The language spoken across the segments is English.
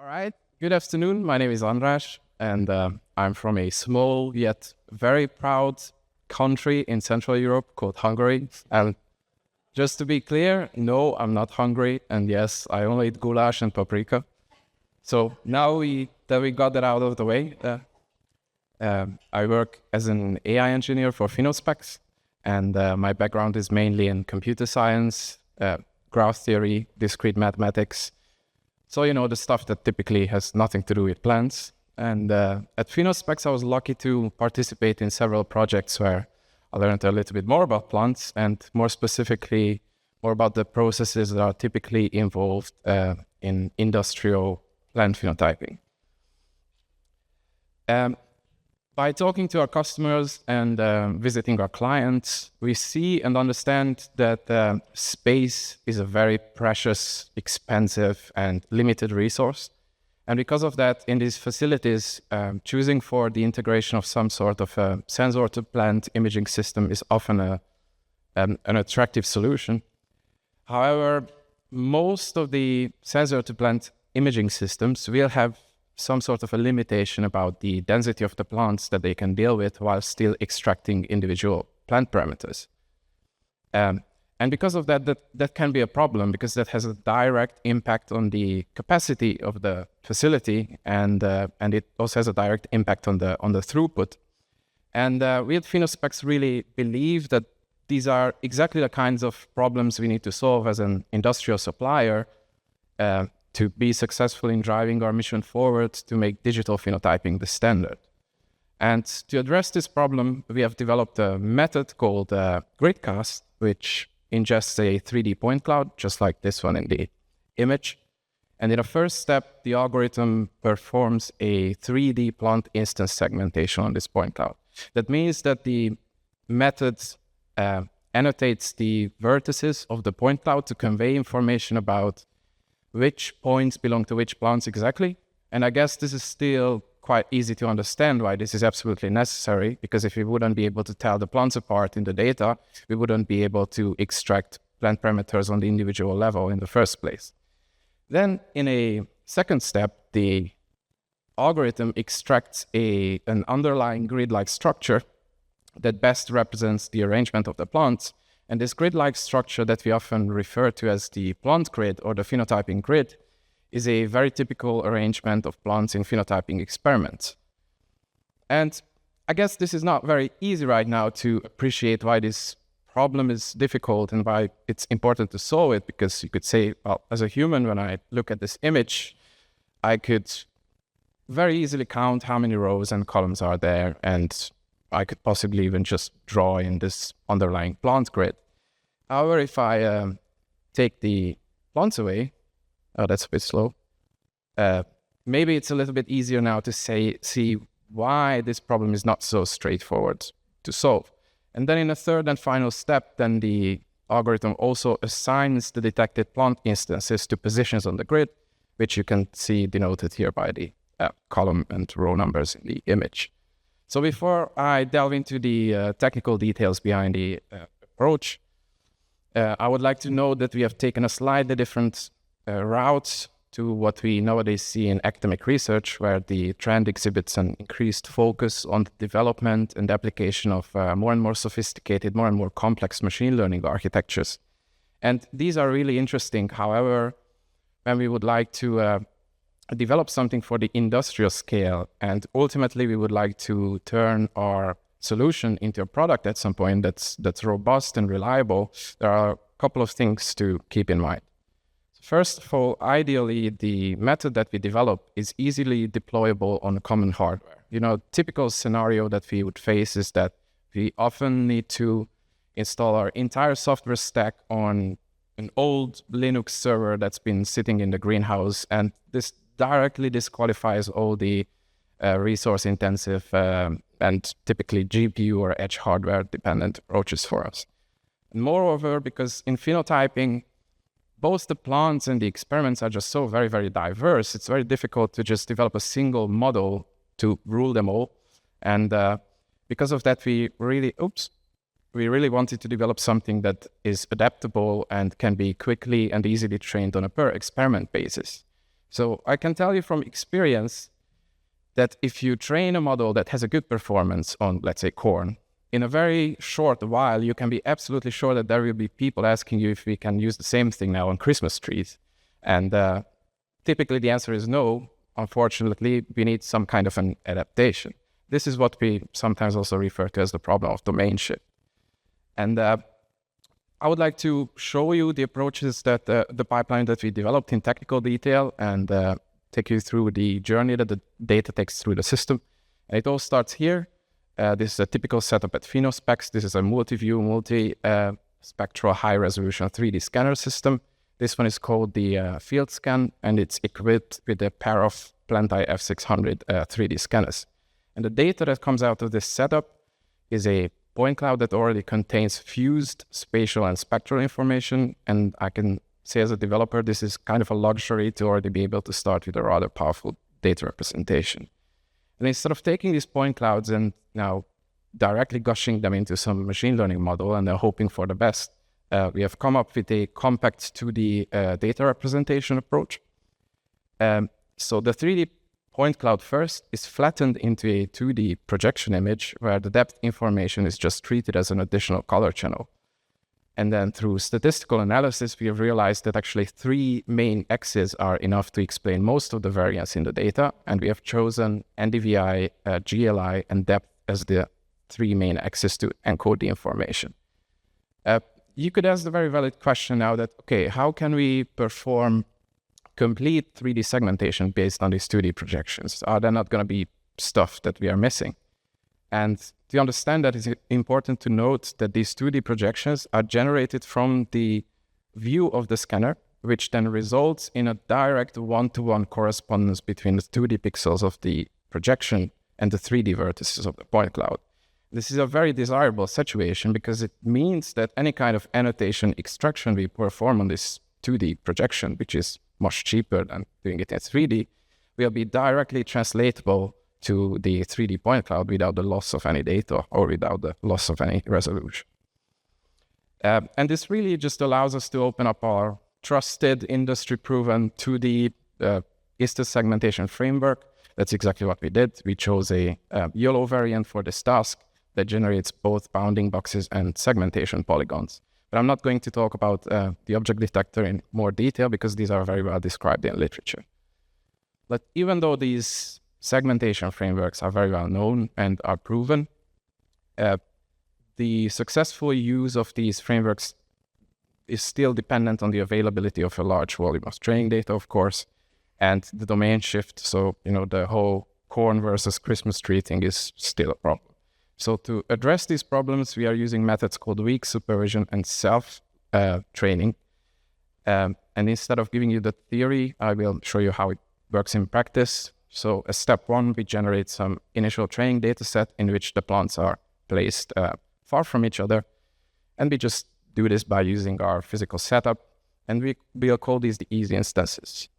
right. Good afternoon. My name is Andras, and I'm from a small yet very proud country in Central Europe called Hungary. And just to be clear, no, I'm not hungry. And yes, I only eat goulash and paprika. So now that we got that out of the way, I work as an AI engineer for Phenospex, and my background is mainly in computer science, graph theory, discrete mathematics. So, the stuff that typically has nothing to do with plants. And at Phenospex, I was lucky to participate in several projects where I learned a little bit more about plants and more specifically, more about the processes that are typically involved in industrial plant phenotyping. By talking to our customers and visiting our clients, we see and understand that space is a very precious, expensive, and limited resource. And because of that, in these facilities, choosing for the integration of some sort of a sensor-to-plant imaging system is often an attractive solution. However, most of the sensor-to-plant imaging systems will have some sort of a limitation about the density of the plants that they can deal with while still extracting individual plant parameters. And because of that can be a problem because that has a direct impact on the capacity of the facility and it also has a direct impact on the throughput. And we at Phenospex really believe that these are exactly the kinds of problems we need to solve as an industrial supplier to be successful in driving our mission forward to make digital phenotyping the standard. And to address this problem, we have developed a method called GridCast, which ingests a 3D point cloud, just like this one in the image. And in a first step, the algorithm performs a 3D plant instance segmentation on this point cloud. That means that the method annotates the vertices of the point cloud to convey information about which points belong to which plants exactly. And I guess this is still quite easy to understand why this is absolutely necessary, because if we wouldn't be able to tell the plants apart in the data, we wouldn't be able to extract plant parameters on the individual level in the first place. Then in a second step, the algorithm extracts an underlying grid-like structure that best represents the arrangement of the plants. And this grid-like structure that we often refer to as the plant grid or the phenotyping grid is a very typical arrangement of plants in phenotyping experiments. And I guess this is not very easy right now to appreciate why this problem is difficult and why it's important to solve it, because you could say, well, as a human, when I look at this image, I could very easily count how many rows and columns are there, and I could possibly even just draw in this underlying plant grid. However, if I take the plants away, that's a bit slow, maybe it's a little bit easier now to see why this problem is not so straightforward to solve. And then in a third and final step, then the algorithm also assigns the detected plant instances to positions on the grid, which you can see denoted here by the column and row numbers in the image. So before I delve into the technical details behind the approach, I would like to note that we have taken a slightly different route to what we nowadays see in academic research, where the trend exhibits an increased focus on the development and application of more and more sophisticated, more and more complex machine learning architectures. And these are really interesting. However, when we would like to develop something for the industrial scale, and ultimately we would like to turn our solution into a product at some point that's robust and reliable, there are a couple of things to keep in mind. First of all, ideally, the method that we develop is easily deployable on common hardware. Typical scenario that we would face is that we often need to install our entire software stack on an old Linux server that's been sitting in the greenhouse, and this directly disqualifies all the resource-intensive and typically GPU or edge hardware-dependent approaches for us. And moreover, because in phenotyping, both the plants and the experiments are just so very, very diverse, it's very difficult to just develop a single model to rule them all. And because of that, we really wanted to develop something that is adaptable and can be quickly and easily trained on a per experiment basis. So I can tell you from experience that if you train a model that has a good performance on, let's say, corn, in a very short while, you can be absolutely sure that there will be people asking you if we can use the same thing now on Christmas trees. And typically the answer is no. Unfortunately, we need some kind of an adaptation. This is what we sometimes also refer to as the problem of domain shift. And I would like to show you the approaches that the pipeline that we developed in technical detail and take you through the journey that the data takes through the system. And it all starts here. This is a typical setup at Phenospex. This is a multi-view, multi-spectral high-resolution 3D scanner system. This one is called the field scan, and it's equipped with a pair of PlantEye F6001 3D scanners. And the data that comes out of this setup is a point cloud that already contains fused spatial and spectral information. And I can say as a developer, this is kind of a luxury to already be able to start with a rather powerful data representation. And instead of taking these point clouds and now directly gushing them into some machine learning model and then hoping for the best, we have come up with a compact 2D data representation approach. So the 3D point cloud first is flattened into a 2D projection image where the depth information is just treated as an additional color channel. And then through statistical analysis, we have realized that actually 3 main axes are enough to explain most of the variance in the data. And we have chosen NDVI, GLI, and depth as the 3 main axes to encode the information. You could ask the very valid question now that, okay, how can we perform complete 3D segmentation based on these 2D projections? Are there not going to be stuff that we are missing? And to understand that, it's important to note that these 2D projections are generated from the view of the scanner, which then results in a direct one-to-one correspondence between the 2D pixels of the projection and the 3D vertices of the point cloud. This is a very desirable situation because it means that any kind of annotation extraction we perform on this 2D projection, which is much cheaper than doing it in 3D, will be directly translatable to the 3D point cloud without the loss of any data or without the loss of any resolution. And this really just allows us to open up our trusted, industry-proven 2D ISTA segmentation framework. That's exactly what we did. We chose a YOLO variant for this task that generates both bounding boxes and segmentation polygons. But I'm not going to talk about the object detector in more detail because these are very well described in literature. But even though these segmentation frameworks are very well known and are proven, the successful use of these frameworks is still dependent on the availability of a large volume of training data, of course, and the domain shift. So, the whole corn versus Christmas tree thing is still a problem. So to address these problems, we are using methods called weak supervision and self-training. And instead of giving you the theory, I will show you how it works in practice. So as step 1, we generate some initial training data set in which the plants are placed far from each other. And we just do this by using our physical setup. And we'll call these the easy instances.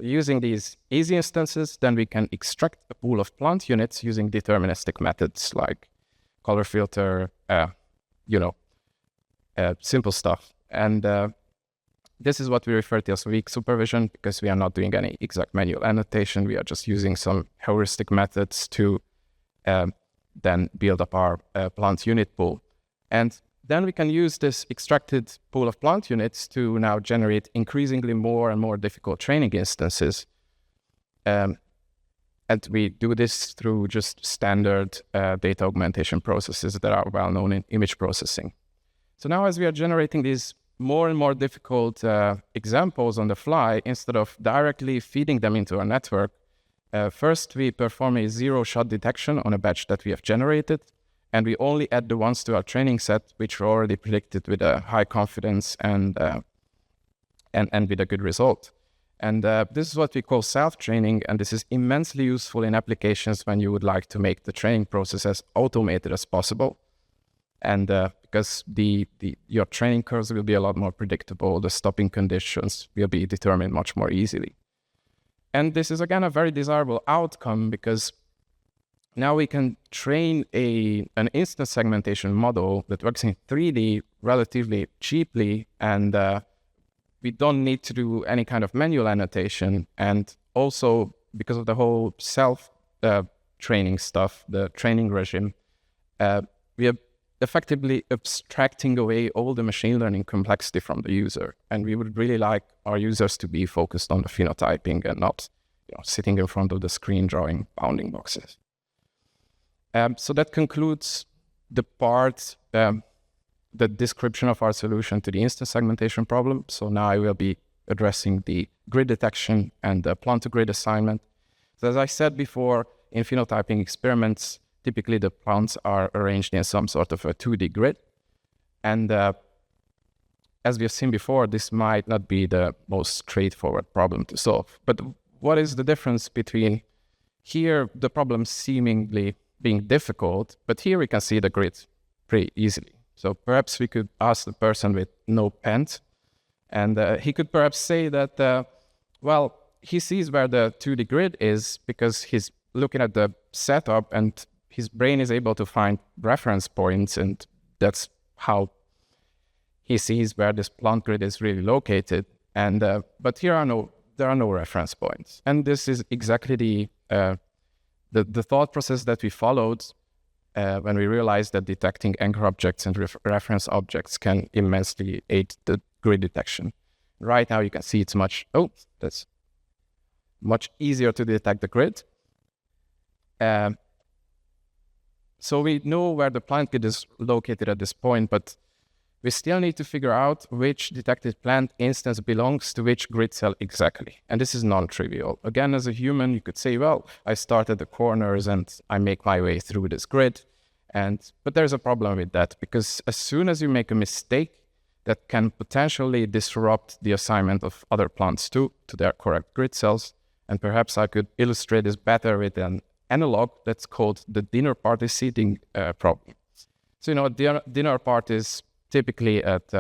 Using these easy instances, then we can extract a pool of plant units using deterministic methods like color filter, simple stuff. And this is what we refer to as weak supervision because we are not doing any exact manual annotation. We are just using some heuristic methods to then build up our plant unit pool. And then we can use this extracted pool of plant units to now generate increasingly more and more difficult training instances. And we do this through just standard data augmentation processes that are well known in image processing. So now as we are generating these more and more difficult examples on the fly, instead of directly feeding them into our network, first we perform a zero-shot detection on a batch that we have generated. And we only add the ones to our training set, which were already predicted with a high confidence and with a good result. And this is what we call self-training, and this is immensely useful in applications when you would like to make the training process as automated as possible. And because your training curves will be a lot more predictable, the stopping conditions will be determined much more easily. And this is, again, a very desirable outcome because now we can train an instance segmentation model that works in 3D relatively cheaply and we don't need to do any kind of manual annotation. And also because of the whole self-training stuff, the training regime, we are effectively abstracting away all the machine learning complexity from the user. And we would really like our users to be focused on the phenotyping and not sitting in front of the screen drawing bounding boxes. So that concludes the part, the description of our solution to the instance segmentation problem. So now I will be addressing the grid detection and the plant-to-grid assignment. So as I said before, in phenotyping experiments, typically the plants are arranged in some sort of a 2D grid. And as we have seen before, this might not be the most straightforward problem to solve. But what is the difference between here, the problem seemingly being difficult, but here we can see the grid pretty easily. So perhaps we could ask the person with no pens, and he could perhaps say that, well, he sees where the 2D grid is because he's looking at the setup and his brain is able to find reference points, and that's how he sees where this plant grid is really located. And but there are no reference points, and this is exactly the thought process that we followed when we realized that detecting anchor objects and reference objects can immensely aid the grid detection. Right now you can see it's that's much easier to detect the grid. So we know where the plant grid is located at this point, but we still need to figure out which detected plant instance belongs to which grid cell exactly. And this is non-trivial. Again, as a human, you could say, well, I start at the corners and I make my way through this grid. But there's a problem with that, because as soon as you make a mistake, that can potentially disrupt the assignment of other plants to their correct grid cells. And perhaps I could illustrate this better with an analog that's called the dinner party seating problem. So, dinner parties typically at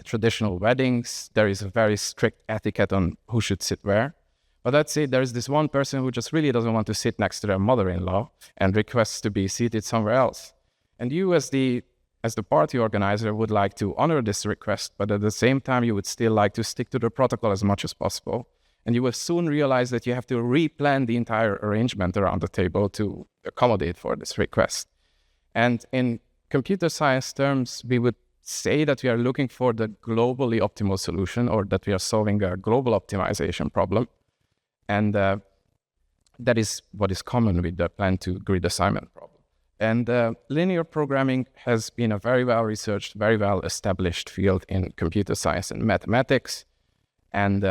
traditional weddings, there is a very strict etiquette on who should sit where. But let's say there's this one person who just really doesn't want to sit next to their mother-in-law and requests to be seated somewhere else. And you as the party organizer would like to honor this request, but at the same time, you would still like to stick to the protocol as much as possible. And you will soon realize that you have to replan the entire arrangement around the table to accommodate for this request. And in computer science terms, we would say that we are looking for the globally optimal solution, or that we are solving a global optimization problem. And that is what is common with the plant-to-grid assignment problem. And linear programming has been a very well-researched, very well-established field in computer science and mathematics. And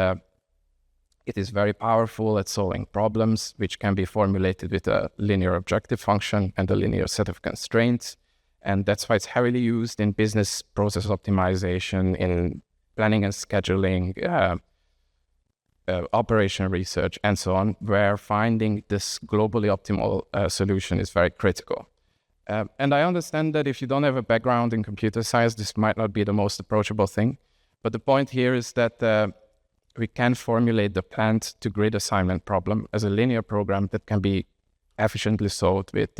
it is very powerful at solving problems which can be formulated with a linear objective function and a linear set of constraints. And that's why it's heavily used in business process optimization, in planning and scheduling, operation research, and so on, where finding this globally optimal solution is very critical. And I understand that if you don't have a background in computer science, this might not be the most approachable thing. But the point here is that we can formulate the plant-to-grid assignment problem as a linear program that can be efficiently solved with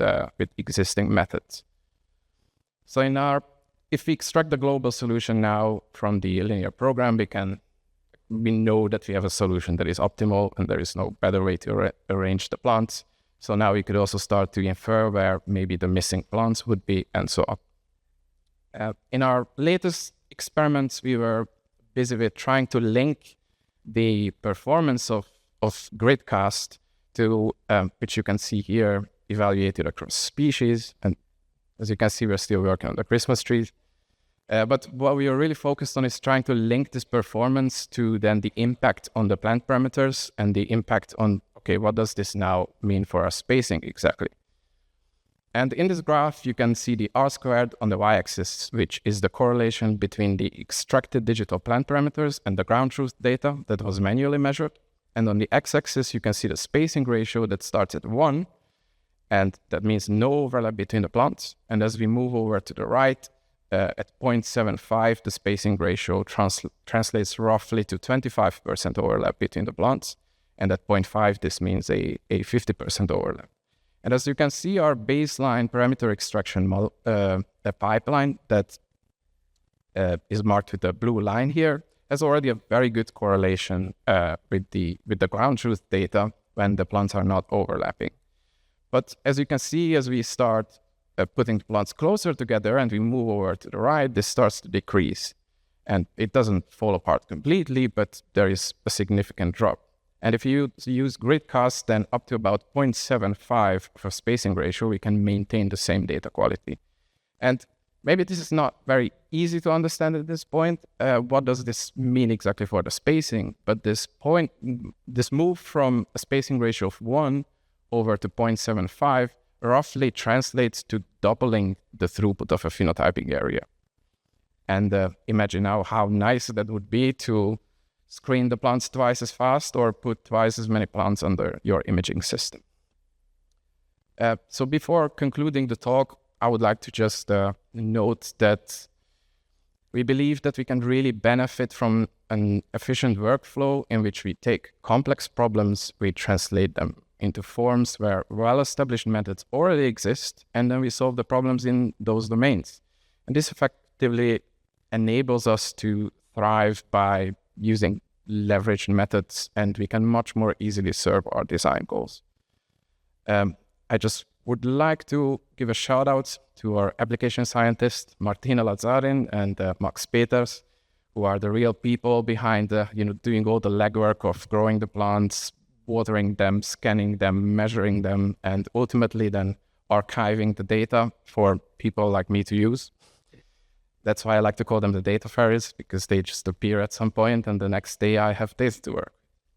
existing methods. So if we extract the global solution now from the linear program, we know that we have a solution that is optimal and there is no better way to arrange the plants. So now we could also start to infer where maybe the missing plants would be, and so on. In our latest experiments, we were busy with trying to link the performance of GridCast to, which you can see here, evaluated across species. And as you can see, we're still working on the Christmas tree. But what we are really focused on is trying to link this performance to then the impact on the plant parameters and the impact on, okay, what does this now mean for our spacing exactly? And in this graph, you can see the R² on the y-axis, which is the correlation between the extracted digital plant parameters and the ground truth data that was manually measured. And on the x-axis, you can see the spacing ratio that starts at 1, and that means no overlap between the plants. And as we move over to the right, at 0.75, the spacing ratio translates roughly to 25% overlap between the plants. And at 0.5, this means a 50% overlap. And as you can see, our baseline parameter extraction a pipeline that is marked with a blue line here has already a very good correlation with the ground truth data when the plants are not overlapping. But as you can see, as we start putting the plants closer together and we move over to the right, this starts to decrease. And it doesn't fall apart completely, but there is a significant drop. And if you use GridCast, then up to about 0.75 for spacing ratio, we can maintain the same data quality. And maybe this is not very easy to understand at this point. What does this mean exactly for the spacing? But this move from a spacing ratio of 1 over to 0.75 roughly translates to doubling the throughput of a phenotyping area. And imagine now how nice that would be to screen the plants twice as fast or put twice as many plants under your imaging system. So before concluding the talk, I would like to just note that we believe that we can really benefit from an efficient workflow in which we take complex problems, we translate them into forms where well-established methods already exist, and then we solve the problems in those domains. And this effectively enables us to thrive by using leveraged methods, and we can much more easily serve our design goals. I just would like to give a shout out to our application scientists, Martina Lazarin and Max Peters, who are the real people behind doing all the legwork of growing the plants, watering them, scanning them, measuring them, and ultimately then archiving the data for people like me to use. That's why I like to call them the data fairies, because they just appear at some point and the next day I have data to work.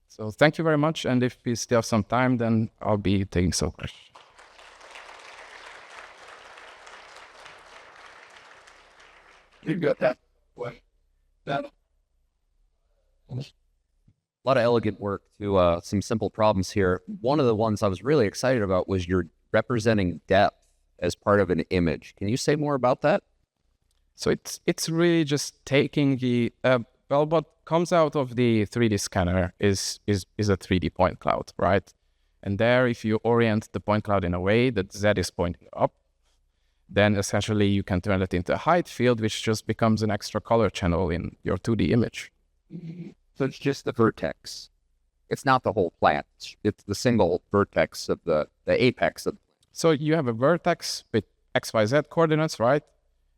So thank you very much. And if we still have some time, then I'll be taking some questions. You got that? What? That? A lot of elegant work to some simple problems here. One of the ones I was really excited about was you're representing depth as part of an image. Can you say more about that? So it's really just taking the what comes out of the 3D scanner is a 3D point cloud, right? And there, if you orient the point cloud in a way that Z is pointing up, then essentially you can turn it into a height field, which just becomes an extra color channel in your 2D image. So it's just the vertex. It's not the whole plant. It's the single vertex of the apex of. So you have a vertex with XYZ coordinates, right?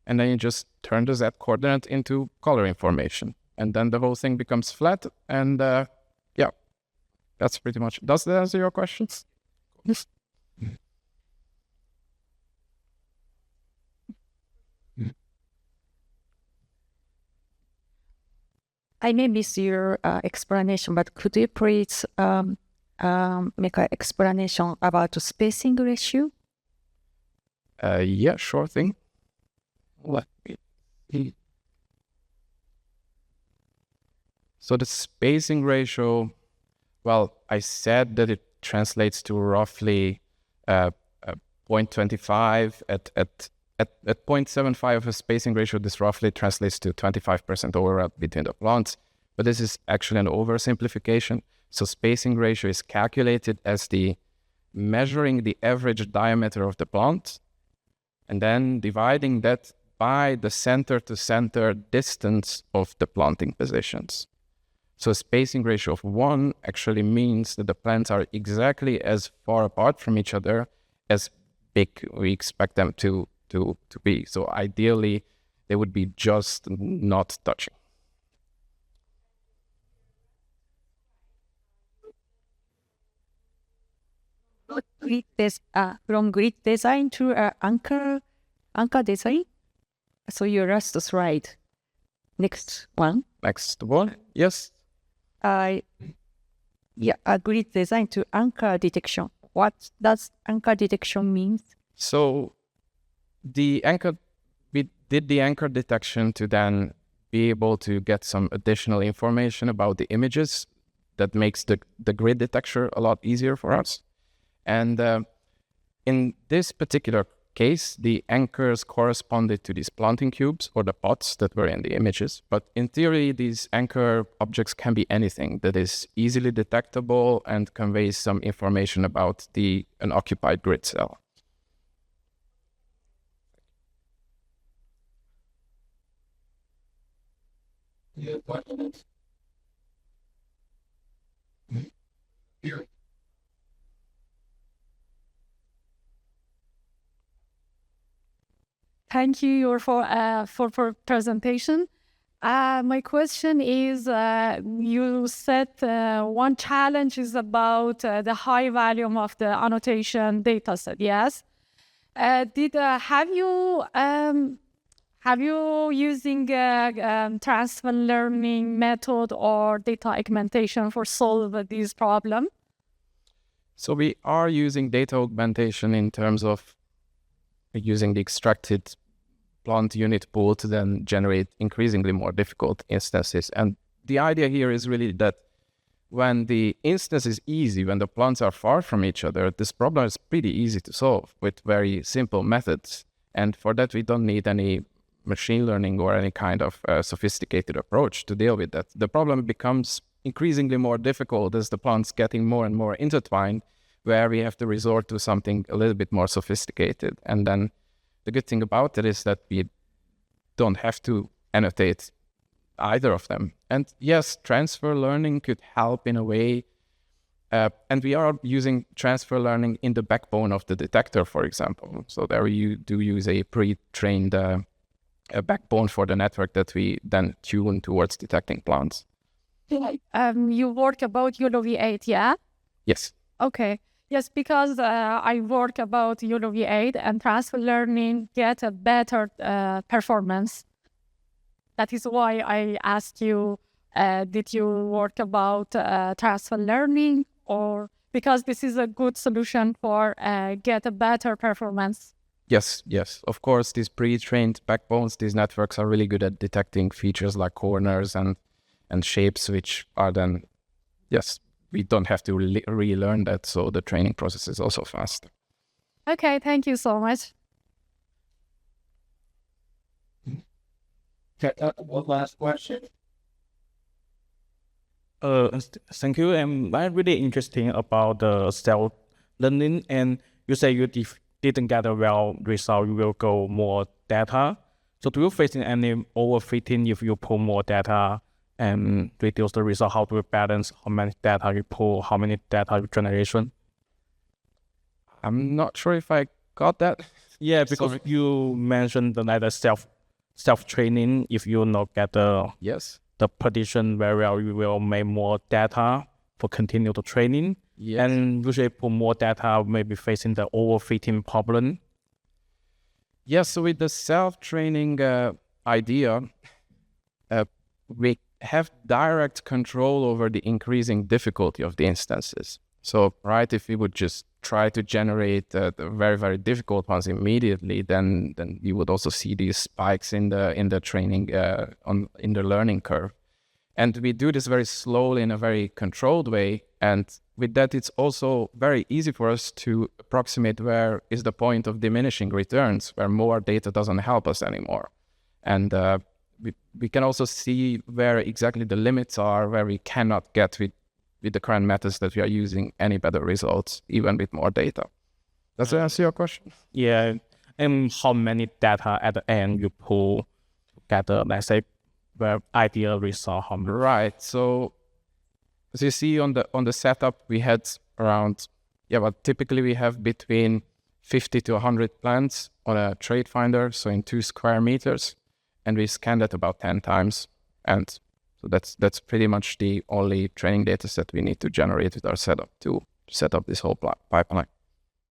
And then you just turn the Z coordinate into color information. And then the whole thing becomes flat. And yeah, that's pretty much. Does that answer your questions? Yes. I may miss your explanation, but could you please make an explanation about the spacing ratio? Yeah, sure thing. Let me see. So the spacing ratio, well, I said that it translates to roughly 0.25 at 0.75 of a spacing ratio. This roughly translates to 25% overlap between the plants, but this is actually an oversimplification. So spacing ratio is calculated as the measuring the average diameter of the plant and then dividing that by the center-to-center distance of the planting positions. So a spacing ratio of 1 actually means that the plants are exactly as far apart from each other as big we expect them to be. So ideally, they would be just not touching. From grid design to anchor design. So your last slide. Next one. Next one. Yes. Grid design to anchor detection. What does anchor detection mean? So we did the anchor detection to then be able to get some additional information about the images that makes the grid detection a lot easier for us. And in this particular case, the anchors corresponded to these planting cubes or the pots that were in the images. But in theory, these anchor objects can be anything that is easily detectable and conveys some information about an occupied grid cell. Yeah, 5 minutes. Here. Thank you for presentation. My question is, you said one challenge is about the high volume of the annotation data set. Yes. Have you using transfer learning method or data augmentation for solve this problem? So we are using data augmentation in terms of using the extracted plant unit pool to then generate increasingly more difficult instances. And the idea here is really that when the instance is easy, when the plants are far from each other, this problem is pretty easy to solve with very simple methods. And for that, we don't need any machine learning or any kind of sophisticated approach to deal with that. The problem becomes increasingly more difficult as the plants getting more and more intertwined, where we have to resort to something a little bit more sophisticated. And then the good thing about it is that we don't have to annotate either of them. And yes, transfer learning could help in a way. And we are using transfer learning in the backbone of the detector, for example. So there you do use a pre-trained backbone for the network that we then tune towards detecting plants. You work about ULOV8, yeah? Yes. Okay. Yes, because I work about ULOV8 and transfer learning get a better performance. That is why I asked you, did you work about transfer learning, or because this is a good solution for get a better performance? Yes. Of course, these pre-trained backbones, these networks are really good at detecting features like corners and shapes, which are then, yes, we don't have to relearn that, so the training process is also faster. Okay, thank you so much. Okay, one last question. Thank you. I'm really interesting about the self-learning, and you say you didn't get a well result, you will go more data. So do you face any overfitting if you pull more data and reduce the result? How do you balance how many data you pull, how many data you generation? I'm not sure if I got that. Yeah, because you mentioned the self-training. If you not get the prediction very well, you will make more data for continue the training. Yes. And usually put more data, maybe facing the overfitting problem. Yes, so with the self-training idea, we have direct control over the increasing difficulty of the instances. So, right, if we would just try to generate the very, very difficult ones immediately, then you would also see these spikes in the training in the learning curve. And we do this very slowly in a very controlled way. And with that, it's also very easy for us to approximate where is the point of diminishing returns, where more data doesn't help us anymore. And we can also see where exactly the limits are, where we cannot get with the current methods that we are using any better results, even with more data. Does that answer your question? Yeah. And how many data at the end you pull together, let's say, the ideal result? How many? Right. So as you see on the setup, we had around, but typically we have between 50 to 100 plants on a trade finder, so in 2 square meters, and we scanned it about 10 times. And so that's pretty much the only training data set we need to generate with our setup to set up this whole pipeline.